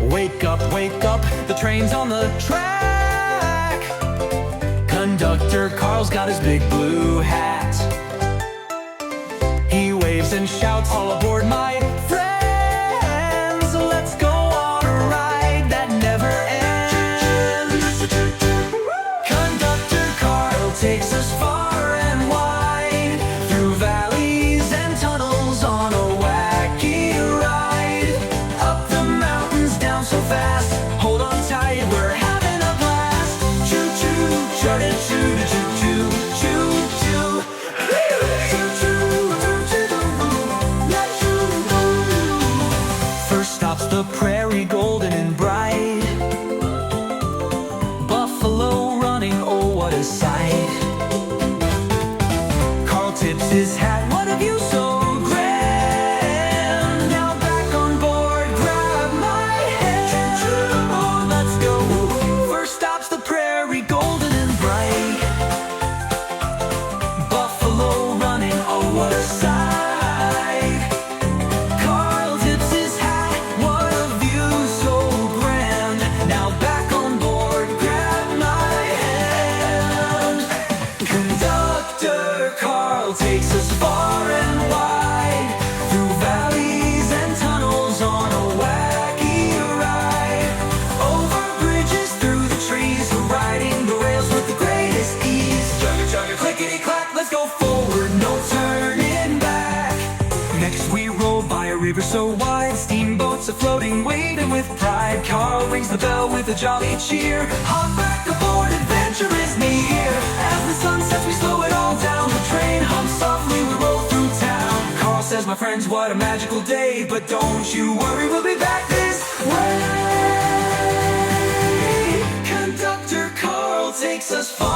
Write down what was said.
wake up, the train's on the track. Conductor Carl's got his big blue hat. He waves and shouts, all aboard my friends. Let's go on a ride that never ends. Conductor Carl takes us far and wide, through valleys and tunnels on a wacky ride. Up the mountains, down so fast, hold on tight, we're having a blast. Choo-choo, choo-choo, choo-choo, choo-choo. First stop's the prairie, golden and bright. Buffalo running, oh what a sight. Carl tips his hat, what a view so grand. Now back on board, grab my hand. Oh, let's go. First stop's the prairie, golden and bright. Buffalo running, oh what a sight. Carl tips his hat, what a view so grand. Now back on board, grab my hand. Conductor Carl takes us far and wide, through valleys and tunnels on a wacky ride. Over bridges, through the trees, riding the rails with the greatest ease. Chugga chugga clickety-clack, let's go forward, no turning back. Next we roll by a river so wide, steamboats are floating, waving with pride. Carl rings the bell with a jolly cheer. Hop back aboard, adventure is near. As the sun sets, we slow it all down. The train hums softly, we roll through town. Carl says, my friends, what a magical day, but don't you worry, we'll be back this way. Conductor Carl takes us far